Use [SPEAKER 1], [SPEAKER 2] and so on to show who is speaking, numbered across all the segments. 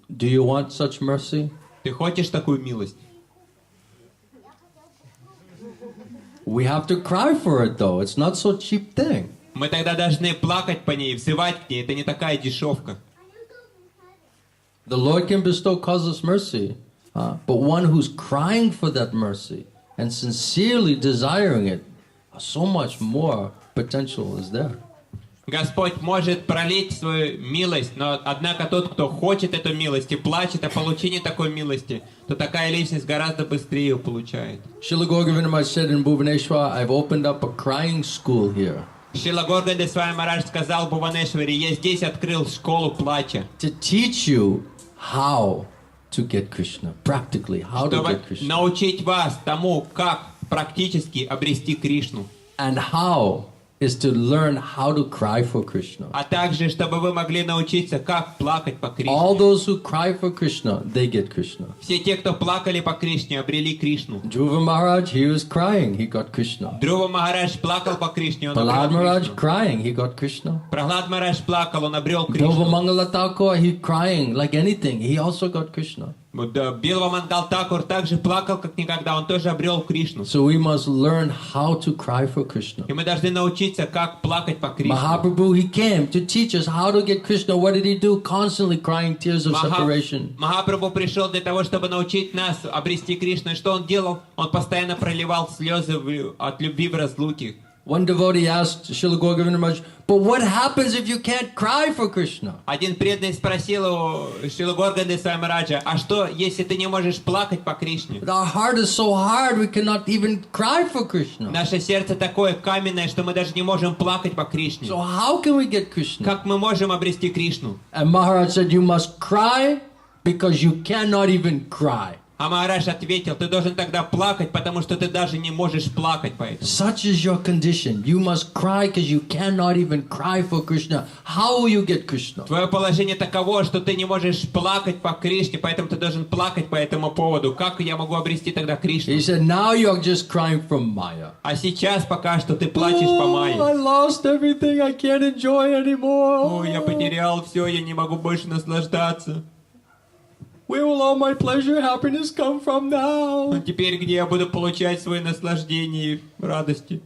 [SPEAKER 1] Do you want such mercy?
[SPEAKER 2] Ты хочешь такую милость?
[SPEAKER 1] We have to cry for it though. It's not so cheap thing.
[SPEAKER 2] Мы тогда должны плакать по ней, взывать к ней. Это не такая дешевка.
[SPEAKER 1] The Lord can bestow causeless mercy, but one who's crying for that mercy and sincerely desiring it, so much more potential is there.
[SPEAKER 2] Господь может пролить свою милость, но однако тот, кто хочет эту милость и плачет о получении такой милости, то такая личность гораздо быстрее ее получает.
[SPEAKER 1] Srila Gauranga Maharaj said in Bhuvaneshwar, I've opened up a crying school here.
[SPEAKER 2] Шрила Горганда Свами Махарадж сказал в Бхуванешваре: я здесь открыл школу плача.
[SPEAKER 1] To teach you how to get Krishna, practically how to
[SPEAKER 2] Чтобы
[SPEAKER 1] get Krishna.
[SPEAKER 2] научить вас тому, как практически обрести Кришну.
[SPEAKER 1] And how is to learn how to cry for Krishna.
[SPEAKER 2] А также, чтобы вы могли научиться, как плакать по Кришне.
[SPEAKER 1] All those who cry for Krishna, they get Krishna.
[SPEAKER 2] Все те, кто плакали по Кришне, обрели Кришну.
[SPEAKER 1] Dhruva Maharaj, he was crying, he got Krishna.
[SPEAKER 2] Dhruva Махарадж плакал по Кришне, он
[SPEAKER 1] Prahlad
[SPEAKER 2] обрел
[SPEAKER 1] Maharaj
[SPEAKER 2] Кришну.
[SPEAKER 1] crying, he got Krishna.
[SPEAKER 2] Прохлад Махарадж плакал, он обрел
[SPEAKER 1] Bilva
[SPEAKER 2] Кришну.
[SPEAKER 1] Mangala Thakur, he crying like anything, he also got Krishna.
[SPEAKER 2] Билва Мангал Такур также плакал, как никогда, он тоже обрел Кришну.
[SPEAKER 1] So we must learn how to cry for Krishna.
[SPEAKER 2] И мы должны научиться, как плакать по Кришне.
[SPEAKER 1] Mahaprabhu, he came to teach us how to get Krishna. What did he do? Constantly crying tears of separation.
[SPEAKER 2] Махапрабху пришел для того, чтобы научить нас обрести Кришну. И что он делал? Он постоянно проливал слезы от любви в разлуке.
[SPEAKER 1] One devotee asked Srila Gauranga Maharaj, but what happens if you can't cry for Krishna?
[SPEAKER 2] Один преданный спросил у Шрилы Горганды Свами Махараджа: а что, если ты не можешь плакать по Кришне?
[SPEAKER 1] Our heart is so hard, we cannot even cry for Krishna.
[SPEAKER 2] Наше сердце такое каменное, что мы даже не можем плакать по Кришне.
[SPEAKER 1] So how can we get Krishna?
[SPEAKER 2] Как мы можем обрести Кришну?
[SPEAKER 1] And Maharaj said, you must cry because you cannot even cry.
[SPEAKER 2] А Махарадж ответил: ты должен тогда плакать, потому что ты даже не можешь плакать по этому.
[SPEAKER 1] Such is your condition. You must cry because you cannot even cry for Krishna. How will you get Krishna?
[SPEAKER 2] Твое положение таково, что ты не можешь плакать по Кришне, поэтому ты должен плакать по этому поводу. Как я могу обрести тогда Кришну?
[SPEAKER 1] He said, now you are just crying from Maya.
[SPEAKER 2] А сейчас пока что ты плачешь по Майе.
[SPEAKER 1] I lost everything. I can't enjoy anymore.
[SPEAKER 2] О, я потерял все, я не могу больше наслаждаться.
[SPEAKER 1] Where will all my pleasure, happiness come from now?
[SPEAKER 2] А теперь где я буду получать свои наслаждения и радости?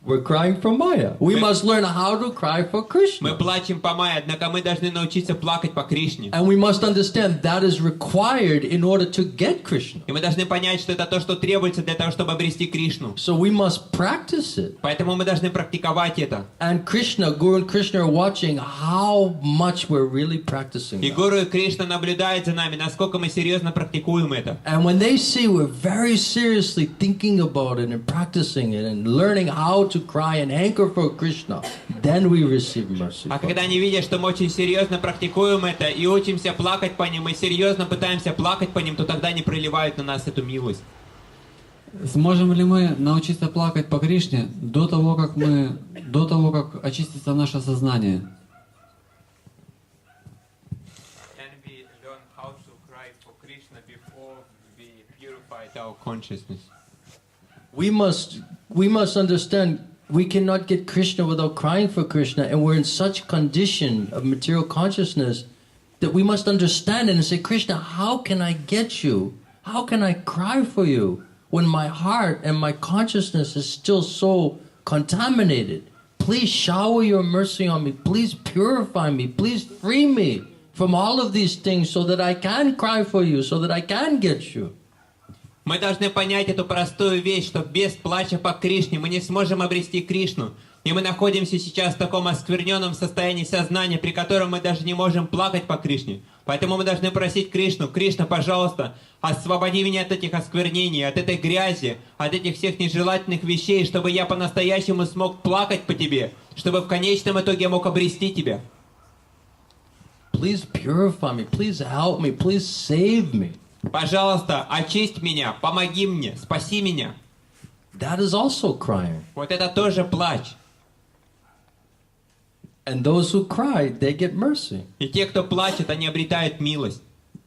[SPEAKER 1] We're crying from Maya. We must learn how to cry for
[SPEAKER 2] Мы
[SPEAKER 1] Krishna.
[SPEAKER 2] плачем по Майе, однако мы должны научиться плакать по Кришне.
[SPEAKER 1] And we must understand that is required in order to get Krishna.
[SPEAKER 2] И мы должны понять, что это то, что требуется для того, чтобы обрести Кришну.
[SPEAKER 1] So we must practice it.
[SPEAKER 2] Поэтому мы должны практиковать это.
[SPEAKER 1] And Krishna, Guru and Krishna are watching how much we're really practicing
[SPEAKER 2] И
[SPEAKER 1] that.
[SPEAKER 2] Гуру и Кришна наблюдают за нами, насколько мы серьезно практикуем это.
[SPEAKER 1] And when they see we're very seriously thinking about it and practicing it and learning how to cry and hanker for Krishna, then we receive mercy.
[SPEAKER 2] А
[SPEAKER 1] from
[SPEAKER 2] когда
[SPEAKER 1] him.
[SPEAKER 2] они видят, что мы очень серьезно практикуем это и учимся плакать по ним, и серьезно пытаемся плакать по ним, то тогда они проливают на нас эту милость.
[SPEAKER 3] Сможем ли мы научиться плакать по Кришне до того, как очистится наше сознание?
[SPEAKER 2] Can we learn how to cry for Krishna before we purify our consciousness?
[SPEAKER 1] We must understand we cannot get Krishna without crying for Krishna, and we're in such condition of material consciousness that we must understand it and say, Krishna, how can I get you? How can I cry for you when my heart and my consciousness is still so contaminated? Please shower your mercy on me. Please purify me. Please free me from all of these things so that I can cry for you, so that I can get you.
[SPEAKER 2] Мы должны понять эту простую вещь, что без плача по Кришне мы не сможем обрести Кришну. И мы находимся сейчас в таком оскверненном состоянии сознания, при котором мы даже не можем плакать по Кришне. Поэтому мы должны просить Кришну: Кришна, пожалуйста, освободи меня от этих осквернений, от этой грязи, от этих всех нежелательных вещей, чтобы я по-настоящему смог плакать по Тебе, чтобы в конечном итоге я мог обрести Тебя.
[SPEAKER 1] Please purify me. Please help me. Please save me.
[SPEAKER 2] Пожалуйста, очисть меня, помоги мне, спаси меня.
[SPEAKER 1] That is also crying.
[SPEAKER 2] Вот это тоже плач.
[SPEAKER 1] And those who cry, they get mercy.
[SPEAKER 2] И те, кто плачет, они обретают милость.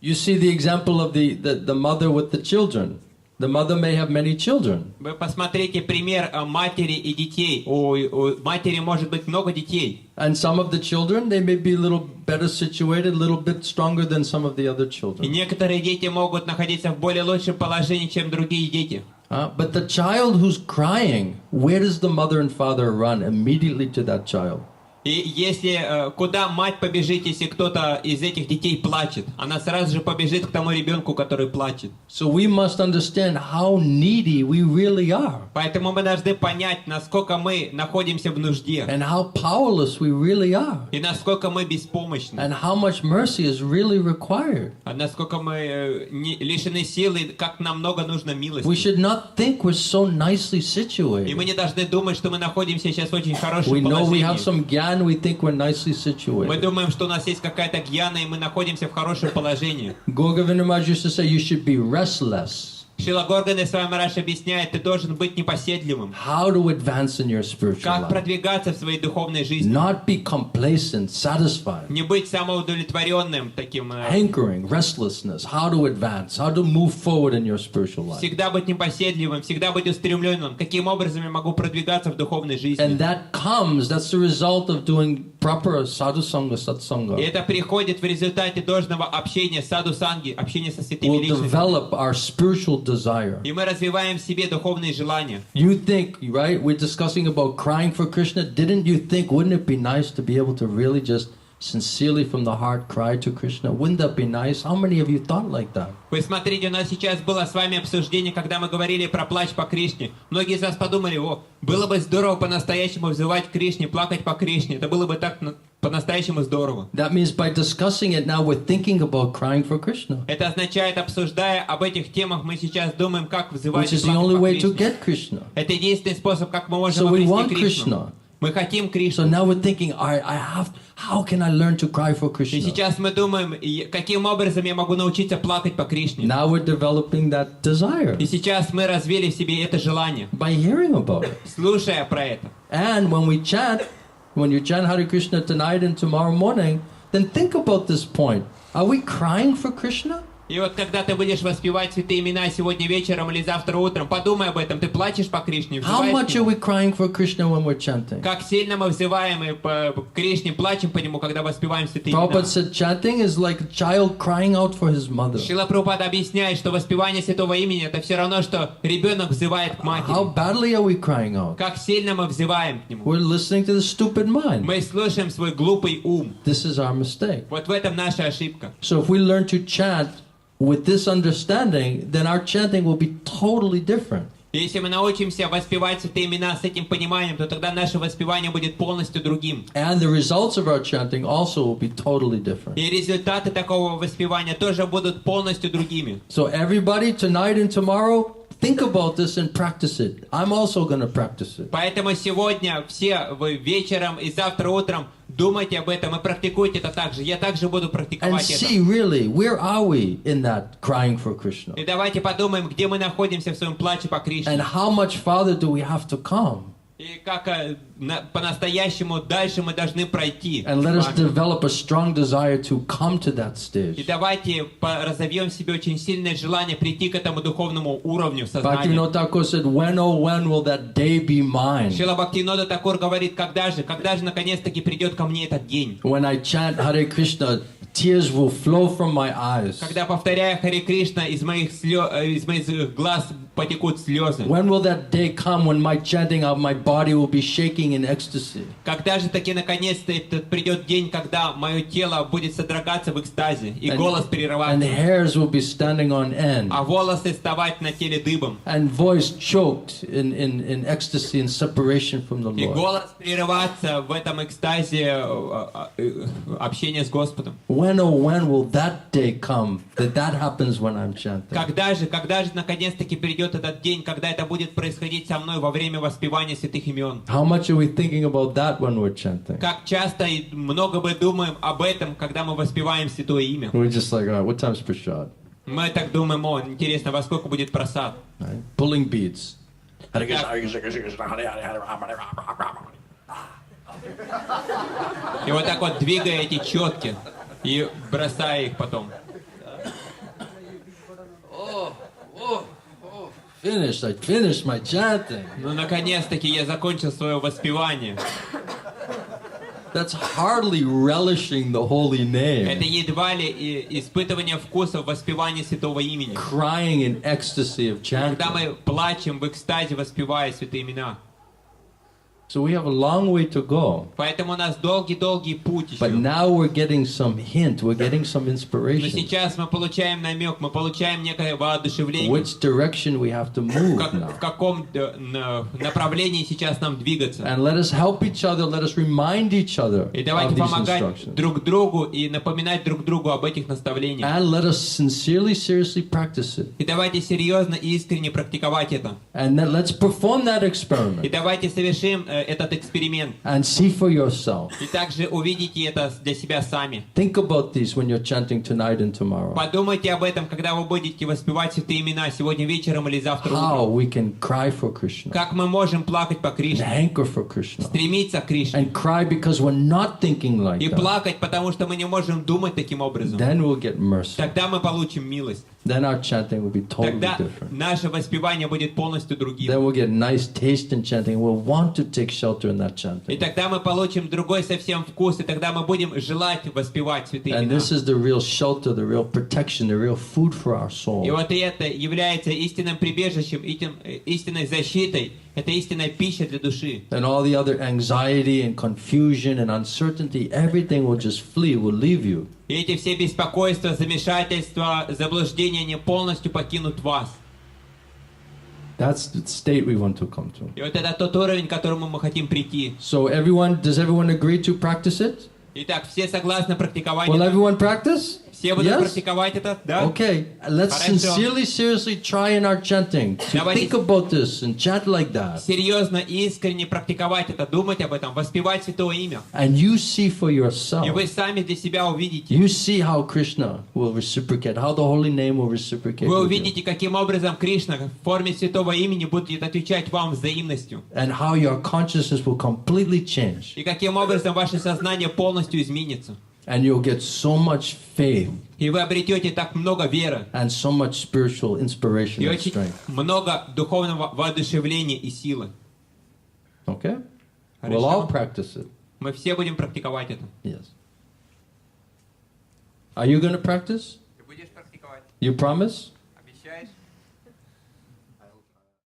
[SPEAKER 1] You see the example of the mother with the children. The mother may have many children.
[SPEAKER 2] Вы посмотрите пример матери и детей. У матери может быть много детей.
[SPEAKER 1] And some of the children, they may be little better situated, a little bit stronger than some of the other
[SPEAKER 2] И
[SPEAKER 1] children.
[SPEAKER 2] некоторые дети могут находиться в более лучшем положении, чем другие дети.
[SPEAKER 1] But the child who's crying, where does the mother and father run? Immediately to that child.
[SPEAKER 2] И если куда мать побежит, если кто-то из этих детей плачет, она сразу же побежит к тому ребенку, который плачет.
[SPEAKER 1] So we must understand how needy we really are.
[SPEAKER 2] Поэтому мы должны понять, насколько мы находимся в нужде.
[SPEAKER 1] And how powerless we really are.
[SPEAKER 2] И насколько мы беспомощны.
[SPEAKER 1] And how much mercy is really required.
[SPEAKER 2] Насколько мы лишены силы, как нам много нужно милости.
[SPEAKER 1] We should not think we're so nicely
[SPEAKER 2] И мы
[SPEAKER 1] situated.
[SPEAKER 2] не должны думать, что мы находимся сейчас в очень хорошем
[SPEAKER 1] We know we have
[SPEAKER 2] положении.
[SPEAKER 1] some gyan, we think we're nicely
[SPEAKER 2] Мы
[SPEAKER 1] situated.
[SPEAKER 2] думаем, что у нас есть какая-то гьяна, и мы находимся в хорошем положении.
[SPEAKER 1] Gogavinda Maharaj used to say you should be restless.
[SPEAKER 2] Шрила Горгана Свами Махарадж объясняет, ты должен быть непоседливым.
[SPEAKER 1] How to advance in your spiritual
[SPEAKER 2] Как
[SPEAKER 1] life.
[SPEAKER 2] продвигаться в своей духовной жизни.
[SPEAKER 1] Not be complacent, satisfied.
[SPEAKER 2] Не быть самоудовлетворенным таким.
[SPEAKER 1] Hankering, restlessness, how to advance, how to move forward in your spiritual life.
[SPEAKER 2] Всегда быть непоседливым, всегда быть устремленным. Каким образом я могу продвигаться в духовной жизни?
[SPEAKER 1] And that's the result of doing proper sadhusanga,
[SPEAKER 2] И
[SPEAKER 1] satsanga.
[SPEAKER 2] это приходит в результате должного общения, саду-санги, общения со святыми
[SPEAKER 1] Will
[SPEAKER 2] личностями.
[SPEAKER 1] develop our spiritual desire.
[SPEAKER 2] И мы развиваем в себе духовные желания.
[SPEAKER 1] You think, right? We're discussing about crying for Krishna. Didn't you think, wouldn't it be nice to be able to really just sincerely from the heart cry to Krishna? Wouldn't that be nice? How many of you thought like that?
[SPEAKER 2] Вы смотрите, у нас сейчас было с вами обсуждение, когда мы говорили про плач по Кришне. Многие из вас подумали, было бы здорово по-настоящему взывать к Кришне, плакать по Кришне. Это было бы так по-настоящему здорово.
[SPEAKER 1] That means by discussing it now, we're thinking about crying for Krishna,
[SPEAKER 2] Это означает, обсуждая об этих темах, мы сейчас думаем, как взывать
[SPEAKER 1] which
[SPEAKER 2] и
[SPEAKER 1] is the only
[SPEAKER 2] плакать
[SPEAKER 1] way
[SPEAKER 2] по
[SPEAKER 1] to
[SPEAKER 2] Кришне.
[SPEAKER 1] get Krishna.
[SPEAKER 2] Это единственный способ, как мы можем
[SPEAKER 1] So we want
[SPEAKER 2] обрести Кришну.
[SPEAKER 1] Krishna.
[SPEAKER 2] Мы хотим
[SPEAKER 1] So
[SPEAKER 2] Кришну.
[SPEAKER 1] now we're thinking, how can I learn to cry for
[SPEAKER 2] И
[SPEAKER 1] Krishna?
[SPEAKER 2] сейчас мы думаем, каким образом я могу научиться плакать по Кришне.
[SPEAKER 1] Now we're developing that desire
[SPEAKER 2] И сейчас мы развили в себе это желание,
[SPEAKER 1] by hearing about it.
[SPEAKER 2] слушая про это.
[SPEAKER 1] And when you chant Hare Krishna tonight and tomorrow morning, then think about this point. Are we crying for Krishna?
[SPEAKER 2] И вот когда ты будешь воспевать святые имена сегодня вечером или завтра утром, подумай об этом. Ты плачешь по Кришне,
[SPEAKER 1] How
[SPEAKER 2] взываешь
[SPEAKER 1] much
[SPEAKER 2] к
[SPEAKER 1] are
[SPEAKER 2] нему.
[SPEAKER 1] we crying for Krishna when we're chanting?
[SPEAKER 2] Как сильно мы взываем и по Кришне, плачем по нему, когда воспеваем святые имена.
[SPEAKER 1] Prabhupada said chanting is like a child crying out for his mother.
[SPEAKER 2] Шрила Прабхупада объясняет, что воспевание святого имени это все равно, что ребенок взывает к матери.
[SPEAKER 1] How badly are we crying out?
[SPEAKER 2] Как сильно мы взываем к нему.
[SPEAKER 1] We're listening to the stupid mind.
[SPEAKER 2] Мы слушаем свой глупый ум.
[SPEAKER 1] This is our mistake.
[SPEAKER 2] Вот в этом наша ошибка.
[SPEAKER 1] So if we learn to chant with this understanding, then our chanting will be totally different.
[SPEAKER 2] И если мы научимся воспевать святые имена с этим пониманием, то тогда наше воспевание будет полностью другим.
[SPEAKER 1] And the results of our chanting also will be totally different.
[SPEAKER 2] И результаты такого воспевания тоже будут полностью другими.
[SPEAKER 1] So everybody tonight and tomorrow, think about this and practice it. I'm also going to practice it.
[SPEAKER 2] Поэтому сегодня все вы вечером и завтра утром думайте об этом и практикуйте это также. Я также буду
[SPEAKER 1] And
[SPEAKER 2] практиковать
[SPEAKER 1] see
[SPEAKER 2] это.
[SPEAKER 1] really, where are we in that crying for Krishna?
[SPEAKER 2] И давайте подумаем, где мы находимся в своем плаче по Кришне.
[SPEAKER 1] And how much farther do we have to come?
[SPEAKER 2] И как по-настоящему дальше мы должны пройти.
[SPEAKER 1] And let
[SPEAKER 2] с
[SPEAKER 1] us
[SPEAKER 2] вами.
[SPEAKER 1] develop a strong desire to come to that
[SPEAKER 2] И
[SPEAKER 1] stage.
[SPEAKER 2] давайте разовьем в себе очень сильное желание прийти к этому духовному уровню сознания.
[SPEAKER 1] Bhaktivinoda Thakur said, when oh when will that day be mine?
[SPEAKER 2] Шрила Бхактивинода Такур говорит, когда же наконец-таки придет ко мне этот день?
[SPEAKER 1] When I chant Hare Krishna, tears will flow from my eyes.
[SPEAKER 2] Когда, повторяя Харе Кришна, из моих глаз потекут слезы.
[SPEAKER 1] When will that day come when my chanting out my body will be shaking in ecstasy?
[SPEAKER 2] Когда же таки наконец-то этот придет день, когда мое тело будет содрогаться в экстазе, и голос
[SPEAKER 1] And
[SPEAKER 2] прерываться,
[SPEAKER 1] hairs will be standing on end.
[SPEAKER 2] а волосы вставать на теле дыбом,
[SPEAKER 1] And voice choked in ecstasy and separation from the
[SPEAKER 2] и
[SPEAKER 1] Lord.
[SPEAKER 2] голос прерываться в этом экстазе общения с Господом.
[SPEAKER 1] When oh when will that day come that happens when I'm chanting?
[SPEAKER 2] Когда же наконец-таки придет этот день, когда это будет происходить со мной во время воспевания святых имен?
[SPEAKER 1] How much are we thinking about that when we're chanting?
[SPEAKER 2] Как часто и много мы думаем об этом, когда мы воспеваем святое имя?
[SPEAKER 1] We're just like, what time's prashad?
[SPEAKER 2] Мы так думаем, интересно, во сколько будет просад?
[SPEAKER 1] Right? Pulling beads.
[SPEAKER 2] И вот так вот двигая эти четки и бросая их потом.
[SPEAKER 1] I finished my chanting.
[SPEAKER 2] Ну, наконец-таки я закончил свое воспевание.
[SPEAKER 1] That's hardly relishing the holy
[SPEAKER 2] Это
[SPEAKER 1] name.
[SPEAKER 2] едва ли испытывание вкуса в воспевании святого имени.
[SPEAKER 1] Crying in ecstasy of
[SPEAKER 2] Когда
[SPEAKER 1] chanting.
[SPEAKER 2] мы плачем в экстазе, воспевая святые имена.
[SPEAKER 1] So we have a long way to go.
[SPEAKER 2] Поэтому у нас долгий-долгий путь
[SPEAKER 1] But
[SPEAKER 2] еще.
[SPEAKER 1] now we're getting some hint, we're getting some
[SPEAKER 2] Но
[SPEAKER 1] inspiration.
[SPEAKER 2] сейчас мы получаем намек, мы получаем некое воодушевление.
[SPEAKER 1] Which direction we have to move
[SPEAKER 2] В
[SPEAKER 1] now.
[SPEAKER 2] каком направлении сейчас нам двигаться.
[SPEAKER 1] And let us help each other, let us remind each other
[SPEAKER 2] И
[SPEAKER 1] of
[SPEAKER 2] давайте
[SPEAKER 1] these
[SPEAKER 2] помогать
[SPEAKER 1] instructions.
[SPEAKER 2] друг другу и напоминать друг другу об этих наставлениях.
[SPEAKER 1] And let us sincerely, seriously practice it.
[SPEAKER 2] И давайте серьезно и искренне практиковать это.
[SPEAKER 1] And then let's perform that
[SPEAKER 2] И
[SPEAKER 1] experiment
[SPEAKER 2] давайте совершим этот эксперимент.
[SPEAKER 1] and see for yourself.
[SPEAKER 2] И также увидите это для себя сами.
[SPEAKER 1] Think about these when you're chanting tonight and tomorrow.
[SPEAKER 2] Подумайте об этом, когда вы будете воспевать святые имена сегодня вечером или завтра
[SPEAKER 1] How
[SPEAKER 2] утром.
[SPEAKER 1] we can cry for Krishna,
[SPEAKER 2] Как мы можем плакать по
[SPEAKER 1] and
[SPEAKER 2] Кришне,
[SPEAKER 1] hanker for Krishna,
[SPEAKER 2] стремиться к Кришне.
[SPEAKER 1] and cry because we're not thinking like
[SPEAKER 2] И
[SPEAKER 1] that.
[SPEAKER 2] плакать, потому что мы не можем думать таким образом.
[SPEAKER 1] Then we'll get mercy.
[SPEAKER 2] Тогда мы получим милость.
[SPEAKER 1] Then our chanting will be totally
[SPEAKER 2] Тогда
[SPEAKER 1] different.
[SPEAKER 2] наше воспевание будет полностью другим.
[SPEAKER 1] Then we'll get nice taste in chanting. We'll want to take shelter in that
[SPEAKER 2] И
[SPEAKER 1] chanting.
[SPEAKER 2] тогда мы получим другой совсем вкус, и тогда мы будем желать воспевать святые
[SPEAKER 1] And
[SPEAKER 2] имена.
[SPEAKER 1] this is the real shelter, the real protection, the real food for our
[SPEAKER 2] И
[SPEAKER 1] soul.
[SPEAKER 2] вот и это является истинным прибежищем, истинной защитой, это истинная пища для души.
[SPEAKER 1] And all the other anxiety and confusion and uncertainty, everything will just flee, will leave you.
[SPEAKER 2] И эти все беспокойства, замешательства, заблуждения, они полностью покинут вас.
[SPEAKER 1] That's the state we want to come to.
[SPEAKER 2] И вот это тот уровень, к которому мы хотим прийти.
[SPEAKER 1] So does everyone agree to practice it?
[SPEAKER 2] Итак, все согласны практиковать
[SPEAKER 1] Will
[SPEAKER 2] это?
[SPEAKER 1] everyone practice?
[SPEAKER 2] Все будут
[SPEAKER 1] Yes?
[SPEAKER 2] практиковать это? Да?
[SPEAKER 1] Okay, let's
[SPEAKER 2] Хорошо.
[SPEAKER 1] sincerely, seriously try in our chanting to
[SPEAKER 2] Давайте-
[SPEAKER 1] think about this and chant like that.
[SPEAKER 2] Серьезно и искренне практиковать это, думать об этом, воспевать святое имя.
[SPEAKER 1] And you see for yourself.
[SPEAKER 2] И вы сами для себя увидите.
[SPEAKER 1] You see how Krishna will reciprocate, how the holy name will reciprocate.
[SPEAKER 2] Вы
[SPEAKER 1] with you.
[SPEAKER 2] увидите, каким образом Кришна в форме святого имени будет отвечать вам взаимностью.
[SPEAKER 1] And how your consciousness will completely change.
[SPEAKER 2] И каким образом ваше сознание полностью изменится.
[SPEAKER 1] And you'll get so much faith
[SPEAKER 2] И вы обретете так много веры.
[SPEAKER 1] and so much spiritual inspiration
[SPEAKER 2] И
[SPEAKER 1] and
[SPEAKER 2] очень
[SPEAKER 1] strength.
[SPEAKER 2] много духовного воодушевления и силы.
[SPEAKER 1] Okay?
[SPEAKER 2] Хорошо.
[SPEAKER 1] We'll all practice it.
[SPEAKER 2] Мы все будем практиковать это.
[SPEAKER 1] Yes. Are you going to practice?
[SPEAKER 2] Ты будешь практиковать?
[SPEAKER 1] You promise?